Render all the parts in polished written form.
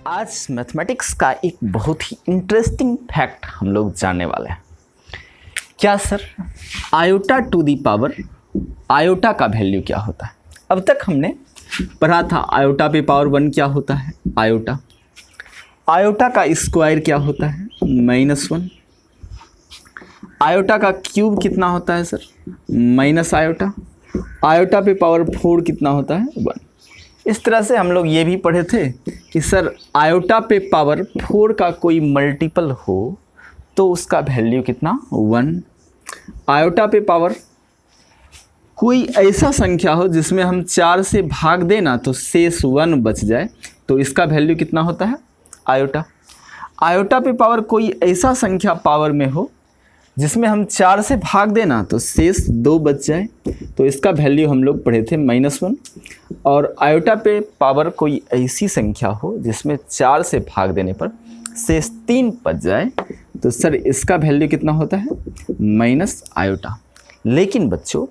आज मैथमेटिक्स का एक बहुत ही इंटरेस्टिंग फैक्ट हम लोग जानने वाले हैं। क्या sir, iota to the power iota का वैल्यू क्या होता है? अब तक हमने पढ़ा था आयोटा पे पावर 1 क्या होता है, आयोटा। आयोटा का स्क्वायर क्या होता है, -1। आयोटा का क्यूब कितना होता है सर, माइनस आयोटा। आयोटा पे पावर 4 कितना होता है, 1। इस तरह से हम लोग ये भी पढ़े थे कि सर आयोटा पे पावर 4 का कोई मल्टीपल हो तो उसका वैल्यू कितना, 1। आयोटा पे पावर कोई ऐसा संख्या हो जिसमें हम 4 से भाग देना तो शेष 1 बच जाए तो इसका वैल्यू कितना होता है, आयोटा। आयोटा पे पावर कोई ऐसा संख्या पावर में हो जिसमें हम 4 से भाग देना तो शेष 2 बच जाए तो इसका वैल्यू हम लोग पढ़े थे -1। और आयोटा पे पावर कोई ऐसी संख्या हो जिसमें 4 से भाग देने पर शेष 3 बच जाए तो सर इसका वैल्यू कितना होता है, माइनस आयोटा। लेकिन बच्चों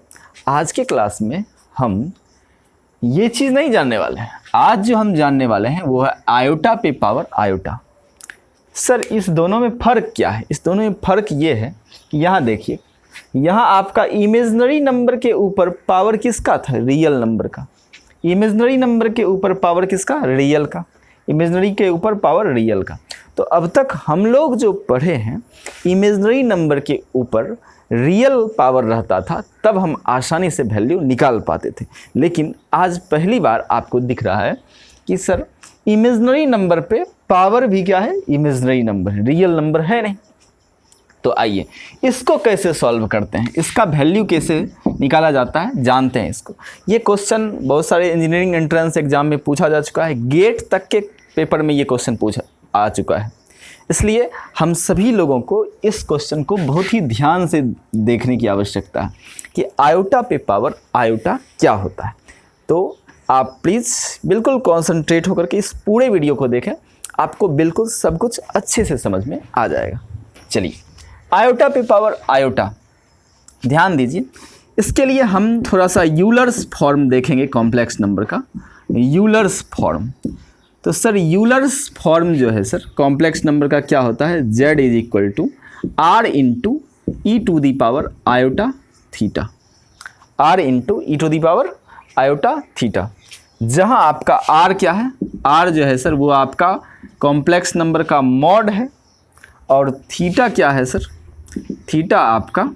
आज के क्लास में हम ये चीज़ नहीं जानने वाले हैं। आज जो हम जानने वाले हैं वो है आयोटा पे पावर आयोटा। सर इस दोनों में फ़र्क क्या है? इस दोनों में फ़र्क ये है कि यहाँ देखिए, यहाँ आपका इमेजिनरी नंबर के ऊपर पावर किसका था, रियल नंबर का। इमेजिनरी नंबर के ऊपर पावर किसका, रियल का। इमेजिनरी के ऊपर पावर रियल का। तो अब तक हम लोग जो पढ़े हैं इमेजिनरी नंबर के ऊपर रियल पावर रहता था तब हम आसानी से वैल्यू निकाल पाते थे। लेकिन आज पहली बार आपको दिख रहा है कि सर इमेजिनरी नंबर पे पावर भी क्या है, इमेजिनरी नंबर है, रियल नंबर है नहीं। तो आइए इसको कैसे सॉल्व करते हैं, इसका वैल्यू कैसे निकाला जाता है जानते हैं इसको। ये क्वेश्चन बहुत सारे इंजीनियरिंग एंट्रेंस एग्जाम में पूछा जा चुका है, गेट तक के पेपर में ये क्वेश्चन पूछा आ चुका है। इसलिए हम सभी लोगों को इस क्वेश्चन को बहुत ही ध्यान से देखने की आवश्यकता है कि आयोटा पे पावर आयोटा क्या होता है। तो आप प्लीज़ बिल्कुल कॉन्सेंट्रेट होकर के इस पूरे वीडियो को देखें, आपको बिल्कुल सब कुछ अच्छे से समझ में आ जाएगा। चलिए आयोटा पे पावर आयोटा ध्यान दीजिए। इसके लिए हम थोड़ा सा यूलर्स फॉर्म देखेंगे कॉम्प्लेक्स नंबर का, यूलर्स फॉर्म। तो सर यूलर्स फॉर्म जो है सर कॉम्प्लेक्स नंबर का क्या होता है, z = r into e to the power iota theta, r into e to the power iota theta. जहाँ आपका r क्या है, r जो है सर वो आपका कॉम्प्लेक्स नंबर का मॉड है और थीटा क्या है सर, थीटा आपका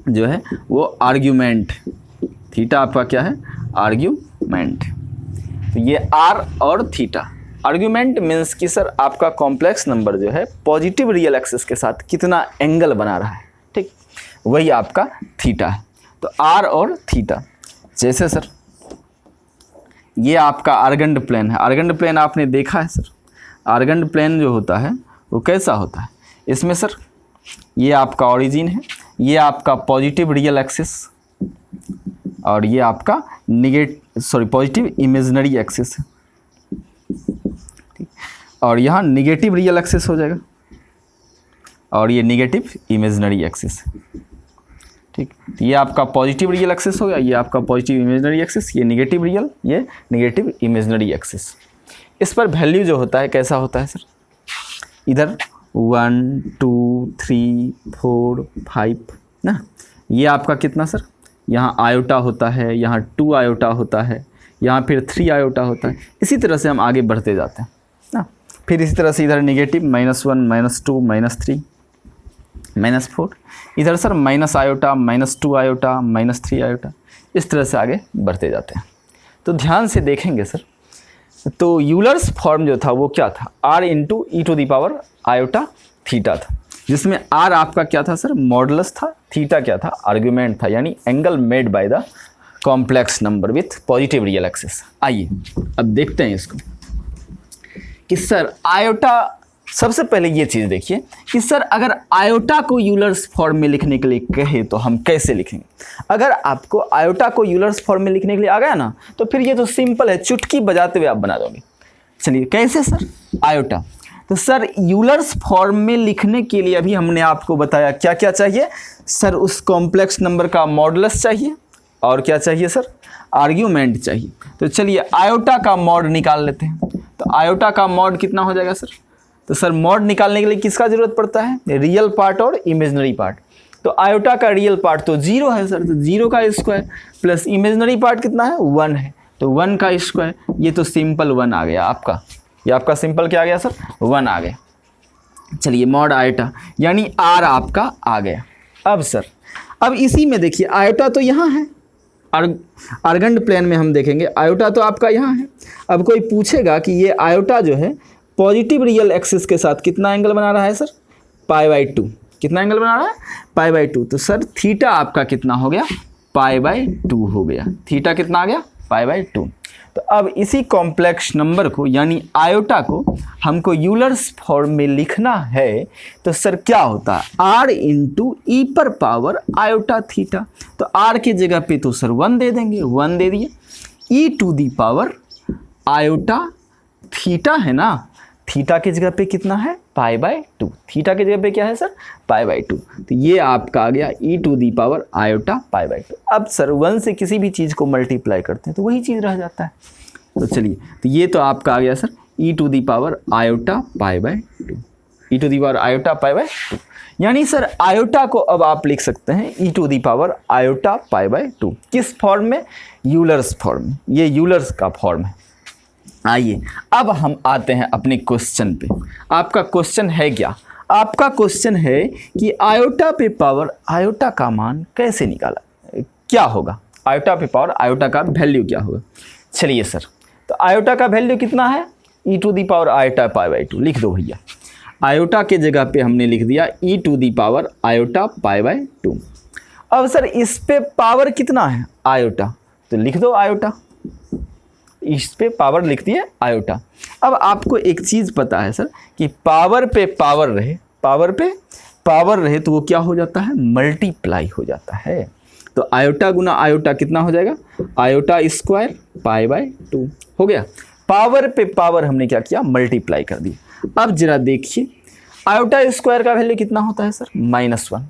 जो है वो आर्ग्यूमेंट, थीटा आपका क्या है, आर्ग्यूमेंट। तो ये r और थीटा, आर्ग्यूमेंट मीन्स कि सर आपका कॉम्प्लेक्स नंबर जो है पॉजिटिव रियल एक्सिस के साथ कितना एंगल बना रहा है, ठीक, वही आपका थीटा है। तो r और थीटा, जैसे सर ये आपका आर्गेंड प्लेन है। आर्गेंड प्लेन आपने देखा है सर, आर्गेंड प्लेन जो होता है वो कैसा होता है, इसमें सर ये आपका ओरिजिन है, ये आपका पॉजिटिव रियल एक्सिस और ये आपका पॉजिटिव इमेजिनरी एक्सिस है, ठीक, और यहाँ निगेटिव रियल एक्सिस हो जाएगा और ये निगेटिव इमेजिनरी एक्सिस है, ठीक। तो ये आपका पॉजिटिव रियल एक्सिस हो गया, ये आपका पॉजिटिव इमेजिनरी एक्सिस, ये निगेटिव रियल, ये निगेटिव इमेजिनरी एक्सिस। इस पर वैल्यू जो होता है कैसा होता है सर, इधर 1 2 3 4 5 ना, ये आपका कितना सर, यहाँ आयोटा होता है, यहाँ 2 आयोटा होता है, यहाँ फिर 3 आयोटा होता है। इसी तरह से हम आगे बढ़ते जाते हैं ना। फिर इसी तरह से इधर निगेटिव -1 -2 -3 -4, इधर sir minus iota -2 iota -3 iota, इस तरह से आगे बढ़ते जाते हैं। तो ध्यान से देखेंगे सर, तो यूलर्स फॉर्म जो था वो क्या था, r into e to the power iota theta था, जिसमें r आपका क्या था सर, मॉडुलस था, थीटा क्या था, आर्ग्यूमेंट था, यानी angle made by the complex number with positive real axis. आइए अब देखते हैं इसको कि सर आयोटा, सबसे पहले ये चीज़ देखिए कि सर अगर आयोटा को यूलर्स फॉर्म में लिखने के लिए कहे तो हम कैसे लिखेंगे। अगर आपको आयोटा को यूलर्स फॉर्म में लिखने के लिए आ गया ना तो फिर ये तो सिंपल है, चुटकी बजाते हुए आप बना दोगे। चलिए कैसे सर, आयोटा, तो सर यूलर्स फॉर्म में लिखने के लिए अभी हमने आपको बताया क्या क्या चाहिए सर, उस कॉम्प्लेक्स नंबर का मॉडुलस चाहिए, और क्या चाहिए सर, आर्ग्यूमेंट चाहिए। तो चलिए आयोटा का मॉड निकाल लेते हैं। तो आयोटा का मॉड कितना हो जाएगा सर, तो सर मॉड निकालने के लिए किसका जरूरत पड़ता है, रियल पार्ट और इमेजिनरी पार्ट। तो आयोटा का रियल पार्ट तो 0 है सर, तो 0 का स्क्वायर प्लस इमेजिनरी पार्ट कितना है 1 है, तो 1 का स्क्वायर, ये तो सिंपल 1 आ गया आपका, ये आपका सिंपल क्या आ गया सर 1 आ गया। चलिए मॉड आयोटा यानी R आपका आ गया। अब सर अब इसी में देखिए आयोटा तो यहाँ है, आर्गेंड प्लेन में हम देखेंगे आयोटा तो आपका यहाँ है। अब कोई पूछेगा कि ये आयोटा जो है पॉजिटिव रियल एक्सिस के साथ कितना एंगल बना रहा है सर, π/2। कितना एंगल बना रहा है, π/2। तो सर थीटा आपका कितना हो गया, π/2 हो गया। थीटा कितना आ गया, π/2। तो अब इसी कॉम्प्लेक्स नंबर को यानी आयोटा को हमको यूलर्स फॉर्म में लिखना है, तो सर क्या होता है r इंटू ई पर पावर आयोटा थीटा। तो r की जगह पे तो सर 1 दे देंगे, 1 दे दिए, e to the power iota theta है ना, थीटा की जगह पे कितना है π/2, थीटा की जगह पे क्या है सर π/2। तो ये आपका आ गया ई टू दी पावर आयोटा π/2। अब सर 1 से किसी भी चीज़ को मल्टीप्लाई करते हैं तो वही चीज़ रह जाता है। तो चलिए तो ये तो आपका आ गया sir e to the power iota π/2, e to the power iota π/2। यानी सर आयोटा को अब आप लिख सकते हैं ई टू दी पावर आयोटा π/2। किस फॉर्म में, यूलर्स फॉर्म में, ये यूलर्स का फॉर्म है। आइए अब हम आते हैं अपने क्वेश्चन पे। आपका क्वेश्चन है क्या, आपका क्वेश्चन है कि आयोटा पे पावर आयोटा का मान कैसे निकाला, क्या होगा, आयोटा पे पावर आयोटा का वैल्यू क्या होगा। चलिए सर तो आयोटा का वैल्यू कितना है, ई टू दी पावर आयोटा π/2 लिख दो भैया। आयोटा के जगह पे हमने लिख दिया ई टू दी पावर आयोटा π/2। अब सर इस पे पावर कितना है आयोटा, तो लिख दो आयोटा, इस पे पावर लिख दिए आयोटा। अब आपको एक चीज़ पता है सर कि पावर पे पावर रहे, पावर पे पावर रहे तो वो क्या हो जाता है, मल्टीप्लाई हो जाता है। तो आयोटा गुना आयोटा कितना हो जाएगा, आयोटा स्क्वायर π/2 हो गया। पावर पे पावर हमने क्या किया, मल्टीप्लाई कर दिया। अब जरा देखिए आयोटा स्क्वायर का वैल्यू कितना होता है सर -1,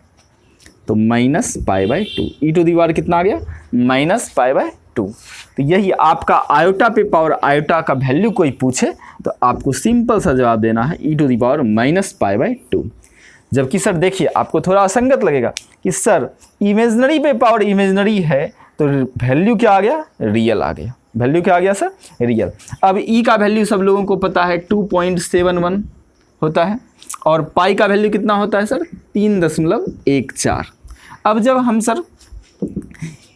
तो -π/2, ई टू दी पावर कितना आ गया -π/2। तो यही आपका आयोटा पे पावर आयोटा का वैल्यू कोई पूछे तो आपको सिंपल सा जवाब देना है ई टू दी पावर -π/2। जबकि सर देखिए आपको थोड़ा असंगत लगेगा कि सर इमेजिनरी पे पावर इमेजिनरी है तो वैल्यू क्या आ गया, रियल आ गया। वैल्यू क्या आ गया सर, रियल। अब ई का वैल्यू सब लोगों को पता है 2.71 होता है और पाई का वैल्यू कितना होता है सर 3.14। अब जब हम सर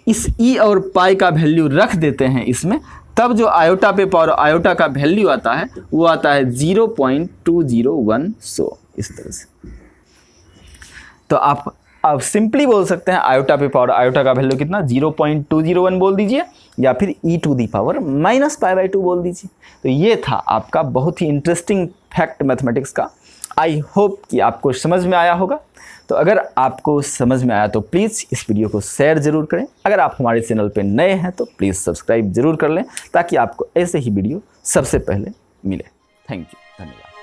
इस ई और पाई का वैल्यू रख देते हैं इसमें, तब जो आयोटा पे पावर आयोटा का वैल्यू आता है वो आता है 0.201। इस तरह से तो आप सिंपली बोल सकते हैं आयोटा पे पावर आयोटा का वैल्यू कितना 0.201 बोल दीजिए या फिर ई टू दी पावर -π/2 बोल दीजिए। तो ये था आपका बहुत ही इंटरेस्टिंग फैक्ट मैथमेटिक्स का। आई होप कि आपको समझ में आया होगा। तो अगर आपको समझ में आया तो प्लीज़ इस वीडियो को शेयर ज़रूर करें। अगर आप हमारे चैनल पर नए हैं तो प्लीज़ सब्सक्राइब ज़रूर कर लें ताकि आपको ऐसे ही वीडियो सबसे पहले मिले। थैंक यू, धन्यवाद।